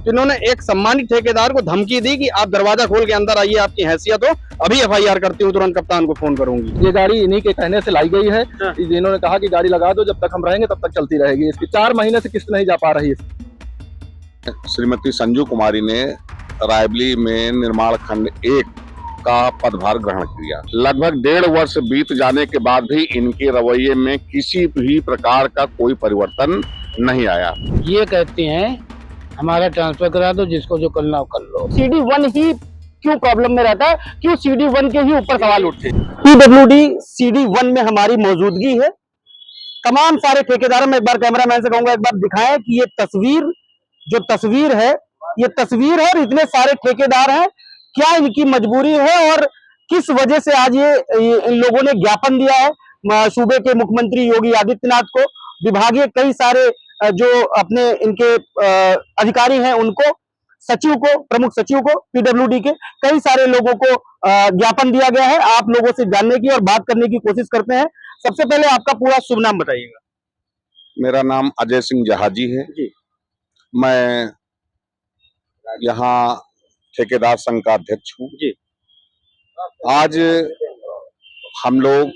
जिन्होंने एक सम्मानित ठेकेदार को धमकी दी कि आप दरवाजा खोल के अंदर आइए, आपकी हैसियत हो, अभी एफआईआर करती हूँ, तुरंत कप्तान को फोन करूंगी। ये गाड़ी इन्हीं के कहने से लाई गई है। जिन्होंने कहा कि गाड़ी लगा दो, जब तक हम रहेंगे तब तक चलती रहेगी। इसकी 4 महीने से किस्त नहीं जा पा रही है। श्रीमती संजू कुमारी ने रायबली में निर्माण खंड 1 का पदभार ग्रहण किया। लगभग 1.5 वर्ष बीत जाने के बाद भी इनके रवैये में किसी भी प्रकार का कोई परिवर्तन नहीं आया। ये कहते हैं हमारा ट्रांसफर करा दो, जिसको जो करना हो कर लो। CD1 ही क्यों प्रॉब्लम में रहता है, क्यों CD1 के ही ऊपर सवाल उठते हैं। PWD CD1 में हमारी मौजूदगी है। तमाम सारे ठेकेदारों में एक बार कैमरामैन से कहूंगा, एक बार दिखाएं कि ये तस्वीर जो तस्वीर है, ये तस्वीर है और इतने सारे ठेकेदार हैं, क्या इनकी मजबूरी है और किस वजह से आज ये इन लोगों ने ज्ञापन दिया है सूबे के मुख्यमंत्री योगी आदित्यनाथ को, विभागीय कई सारे जो अपने इनके अधिकारी हैं उनको, सचिव को, प्रमुख सचिव को, PWD के कई सारे लोगों को ज्ञापन दिया गया है। आप लोगों से जानने की और बात करने की कोशिश करते हैं। सबसे पहले आपका पूरा शुभ नाम बताइएगा। मेरा नाम अजय सिंह जहाजी है जी। मैं यहाँ ठेकेदार संघ का अध्यक्ष हूँ जी। आज हम लोग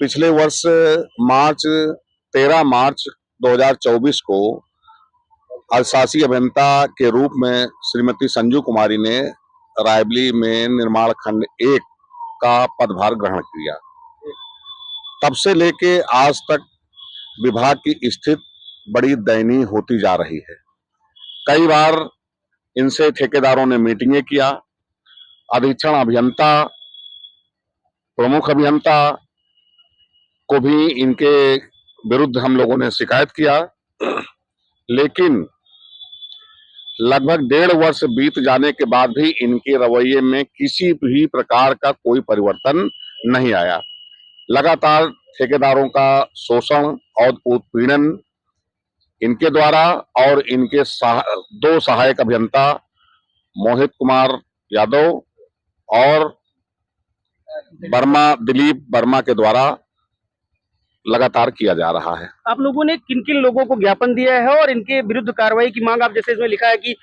पिछले वर्ष 13 मार्च 2024 को अशासी अभियंता के रूप में श्रीमती संजू कुमारी ने रायबली में निर्माण खंड 1 का पदभार ग्रहण किया। तब से लेके आज तक विभाग की स्थिति बड़ी दयनीय होती जा रही है। कई बार इनसे ठेकेदारों ने मीटिंगें किया, अधीक्षण अभियंता, प्रमुख अभियंता को भी इनके विरुद्ध हम लोगों ने शिकायत किया, लेकिन लगभग 1.5 वर्ष बीत जाने के बाद भी इनके रवैये में किसी भी प्रकार का कोई परिवर्तन नहीं आया। लगातार ठेकेदारों का शोषण और उत्पीड़न इनके द्वारा और इनके 2 सहायक अभियंता मोहित कुमार यादव और दिलीप वर्मा के द्वारा लगातार किया जा रहा है। आप लोगों ने किन किन लोगों को ज्ञापन दिया है और इनके विरुद्ध कार्रवाई की मांग, आप जैसे इसमें लिखा है कि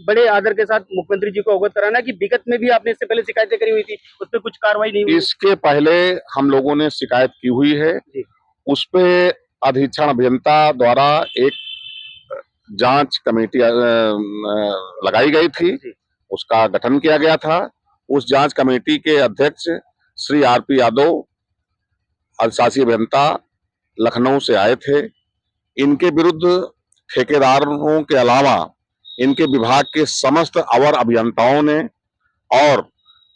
बड़े आदर के साथ मुख्यमंत्री जी को अवगत कराना, कि विगत में भी आपने इससे पहले शिकायतें करी हुई थी, उस पर कुछ कार्रवाई नहीं हुई? इसके पहले हम लोगों ने शिकायत की हुई है, उस पे अधीक्षण अभियंता द्वारा एक जांच कमेटी लगाई गई थी, उसका गठन किया गया था। उस जांच कमेटी के अध्यक्ष श्री RP यादव अशासी अभियंता लखनऊ से आए थे। इनके विरुद्ध ठेकेदारों के अलावा इनके विभाग के समस्त अवर अभियंताओं ने और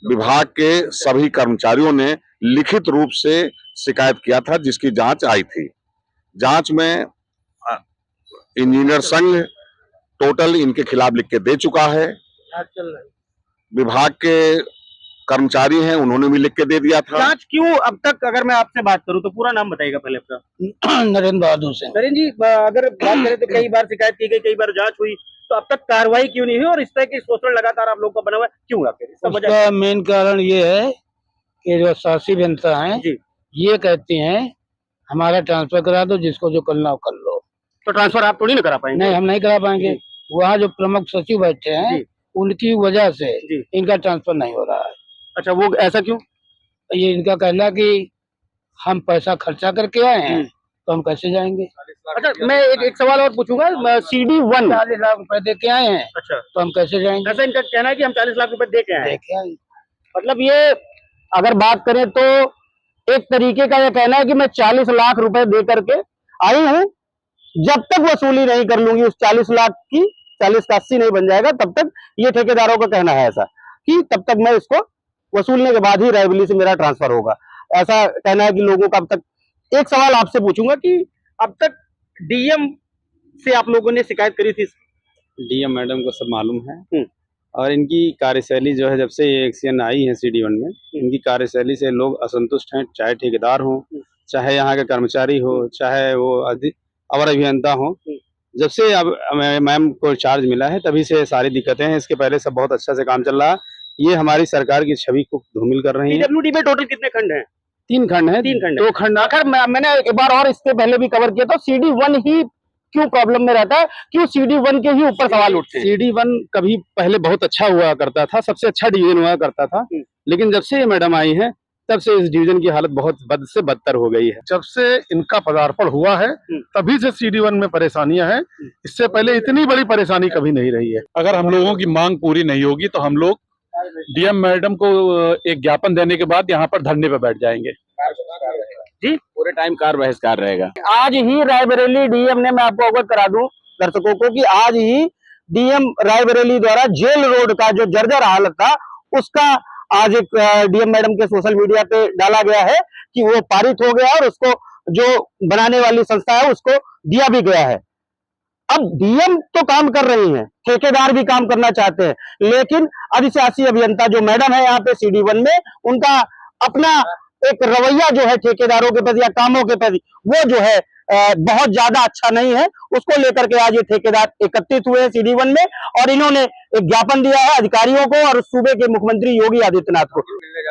विभाग के सभी कर्मचारियों ने लिखित रूप से शिकायत किया था, जिसकी जांच आई थी। जांच में इंजीनियर संघ टोटल इनके खिलाफ लिख के दे चुका है। विभाग के कर्मचारी हैं, उन्होंने भी लिख के दे दिया था। जांच क्यों अब तक, अगर मैं आपसे बात करूं तो पूरा नाम बताइएगा पहले अपना। नरेंद्र बहादुर सिंह। नरेंद्र जी, अगर बात करें तो कई बार शिकायत की गई, कई बार जांच हुई, तो अब तक कार्रवाई क्यों नहीं हुई और इस तरह की शोषण लगातार आप लोग का बना हुआ है, क्यों? उसका मेन कारण ये है कि जो शासी अभियंता हैं ये कहते हैं हमारा ट्रांसफर करा दो, जिसको जो करना हो कर लो। तो ट्रांसफर आप थोड़ी ना करा पाएंगे? नहीं, हम नहीं करा पाएंगे। वहाँ जो प्रमुख सचिव बैठे हैं उनकी वजह से इनका ट्रांसफर नहीं हो रहा है। अच्छा, वो ऐसा क्यों? ये इनका कहना कि हम पैसा खर्चा करके आए हैं तो हम कैसे जाएंगे। अच्छा, मैं एक सवाल और पूछूंगा। CD1 40 लाख रुपए दे के आए हैं। अच्छा, तो हम कैसे जाएंगे? ऐसा इनका कहना है कि हम 40 लाख रुपए दे के आए हैं। मतलब ये अगर बात करें तो एक तरीके का ये कहना है कि मैं 40 लाख रुपए दे करके आई हूँ, जब तक वसूली नहीं कर लूंगी उस 40 लाख की, 40 का 80 नहीं बन जाएगा, तब तक, ये ठेकेदारों का कहना है ऐसा, कि तब तक मैं इसको वसूलने के बाद ही रायबली से मेरा ट्रांसफर होगा, ऐसा कहना है कि लोगों का। अब तक एक सवाल आपसे पूछूंगा कि अब तक DM से आप लोगों ने शिकायत करी थी? DM मैडम को सब मालूम है और इनकी कार्यशैली जो है, जब से ये एक्शन आई है CD1 में, इनकी कार्यशैली से लोग असंतुष्ट हैं, चाहे ठेकेदार हो, चाहे यहाँ के कर्मचारी हो, चाहे वो अवर अभियंता हो। जब से अब मैम को चार्ज मिला है तभी से सारी दिक्कतें हैं। इसके पहले सब बहुत अच्छा से काम चल रहा है। ये हमारी सरकार की छवि को धूमिल कर रही है। PWD में टोटल कितने खंड हैं? 3 खंड है। 3 खंड, 2 खंड। आखिर मैंने एक बार और इसके पहले भी कवर किया था, CD1 ही क्यों प्रॉब्लम में रहता है, क्यों CD1 के ही ऊपर सवाल उठते हैं? CD1 कभी पहले बहुत अच्छा हुआ करता था, सबसे अच्छा डिवीजन हुआ करता था, लेकिन जब से ये मैडम आई हैं तब से इस डिवीजन की हालत बहुत बद से बदतर हो गई है। जब से इनका पदार्पण हुआ है तभी से CD1 में परेशानियां हैं। इससे पहले इतनी बड़ी परेशानी कभी नहीं रही है। अगर हम लोगों की मांग पूरी नहीं होगी तो हम लोग डीएम मैडम को एक ज्ञापन देने के बाद यहाँ पर धरने पर बैठ जाएंगे। जी, पूरे टाइम कार बहिष्कार रहेगा। आज ही रायबरेली डीएम ने, मैं आपको अवगत करा दूं दर्शकों को कि आज ही डीएम रायबरेली द्वारा जेल रोड का जो जर्जर हालत था उसका आज एक डीएम मैडम के सोशल मीडिया पे डाला गया है कि वो पारित हो गया और उसको जो बनाने वाली संस्था है उसको दिया भी गया है। अब डीएम तो काम कर रही हैं, ठेकेदार भी काम करना चाहते हैं, लेकिन अधिशासी अभियंता जो मैडम है यहाँ पे CD1 में, उनका अपना एक रवैया जो है ठेकेदारों के प्रति या कामों के प्रति वो जो है बहुत ज्यादा अच्छा नहीं है। उसको लेकर के आज ये ठेकेदार एकत्रित हुए हैं CD1 में और इन्होंने एक ज्ञापन दिया है अधिकारियों को और सूबे के मुख्यमंत्री योगी आदित्यनाथ को।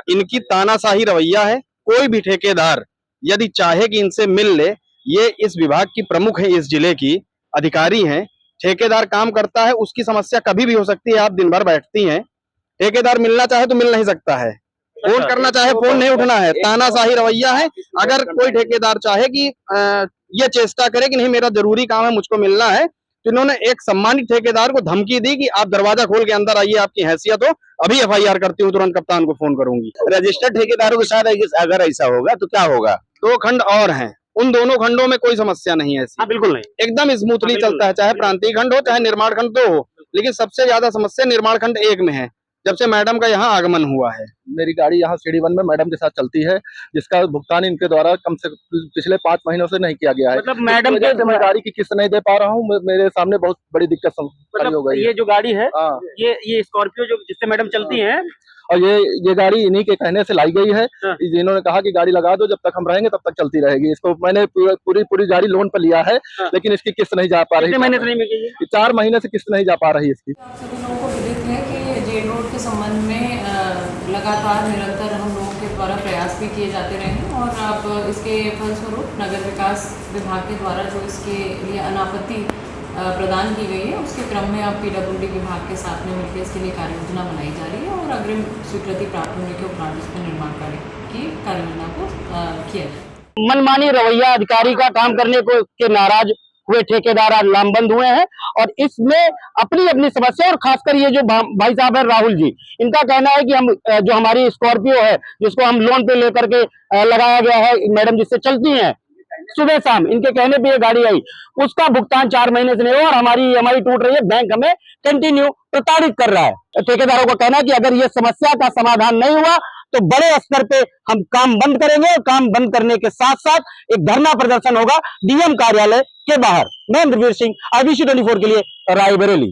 इनकी तानाशाही रवैया है। कोई भी ठेकेदार यदि चाहे कि इनसे मिल ले, ये इस विभाग की प्रमुख है, इस जिले की अधिकारी हैं, ठेकेदार काम करता है, उसकी समस्या कभी भी हो सकती है। आप दिन भर बैठती हैं, ठेकेदार मिलना चाहे तो मिल नहीं सकता है, फोन करना चाहे फोन नहीं उठना है, तानाशाही रवैया है। अगर कोई ठेकेदार चाहे कि ये चेष्टा करे कि नहीं मेरा जरूरी काम है, मुझको मिलना है, तो इन्होंने एक सम्मानित ठेकेदार को धमकी दी कि आप दरवाजा खोल के अंदर आइए, आपकी हैसियत हो, अभी FIR करती हूँ, तुरंत कप्तान को फोन करूंगी। रजिस्टर्ड ठेकेदारों के साथ अगर ऐसा होगा तो क्या होगा? 2 खंड और हैं, उन दोनों खंडों में कोई समस्या नहीं है ऐसी। बिल्कुल नहीं, एकदम स्मूथली चलता है, चाहे प्रांतीय खंड हो चाहे निर्माण खंड 2 हो, लेकिन सबसे ज्यादा समस्या निर्माण खंड 1 में है, जब से मैडम का यहाँ आगमन हुआ है। मेरी गाड़ी यहाँ CD1 में मैडम के साथ चलती है, जिसका भुगतान इनके द्वारा कम से पिछले 5 महीनों से नहीं किया गया है। मतलब मैडम इस वजह से मैं गाड़ी की किस्त नहीं दे पा रहा हूँ। मेरे सामने बहुत बड़ी दिक्कत खड़ी हो गई है। ये जो गाड़ी है, हाँ। ये स्कॉर्पियो जो जिससे मैडम चलती है, और ये गाड़ी इन्हीं के कहने से लाई गई है। जिन्होंने कहा कि गाड़ी लगा दो, जब तक हम रहेंगे तब तक चलती रहेगी। इसको मैंने पूरी गाड़ी लोन पर लिया है, लेकिन इसकी किस्त नहीं जा पा रही। कितने महीने से नहीं मिली है? 4 महीने से किस्त नहीं जा पा रही इसकी। आप सभी लोगों को विदित है कि जेल रोड के संबंध में लगातार निरंतर हम लोगों के द्वारा प्रयास भी किए जाते रहे हैं और अब इसके फलस्वरूप नगर विकास विभाग के द्वारा जो इसके लिए अनापत्ति प्रदान की गई है, उसके क्रम में अब PWD विभाग के साथ में मिलकर इसके लिए कार्य योजना बनाई जा रही है और अग्रिम स्वीकृति प्राप्त होने के उपरांत इस पर निर्माण कार्य की कार्य योजना को किया जाए। मनमानी रवैया अधिकारी का काम करने को के नाराज हुए ठेकेदार आज लामबंद हुए हैं और इसमें अपनी अपनी समस्या, और खासकर ये जो भाई साहब है राहुल जी, इनका कहना है कि हम जो हमारी स्कॉर्पियो है जिसको हम लोन पे लेकर के लगाया गया है, मैडम जिससे चलती हैं सुबह शाम, इनके कहने पे ये गाड़ी आई, उसका भुगतान 4 महीने से नहीं हुआ और हमारी EMI टूट रही है, बैंक हमें कंटिन्यू प्रताड़ित कर रहा है। ठेकेदारों का कहना है कि अगर ये समस्या का समाधान नहीं हुआ तो बड़े स्तर पे हम काम बंद करेंगे और काम बंद करने के साथ साथ एक धरना प्रदर्शन होगा डीएम कार्यालय के बाहर। मैं इंद्रवीर सिंह, IBC 24 के लिए रायबरेली।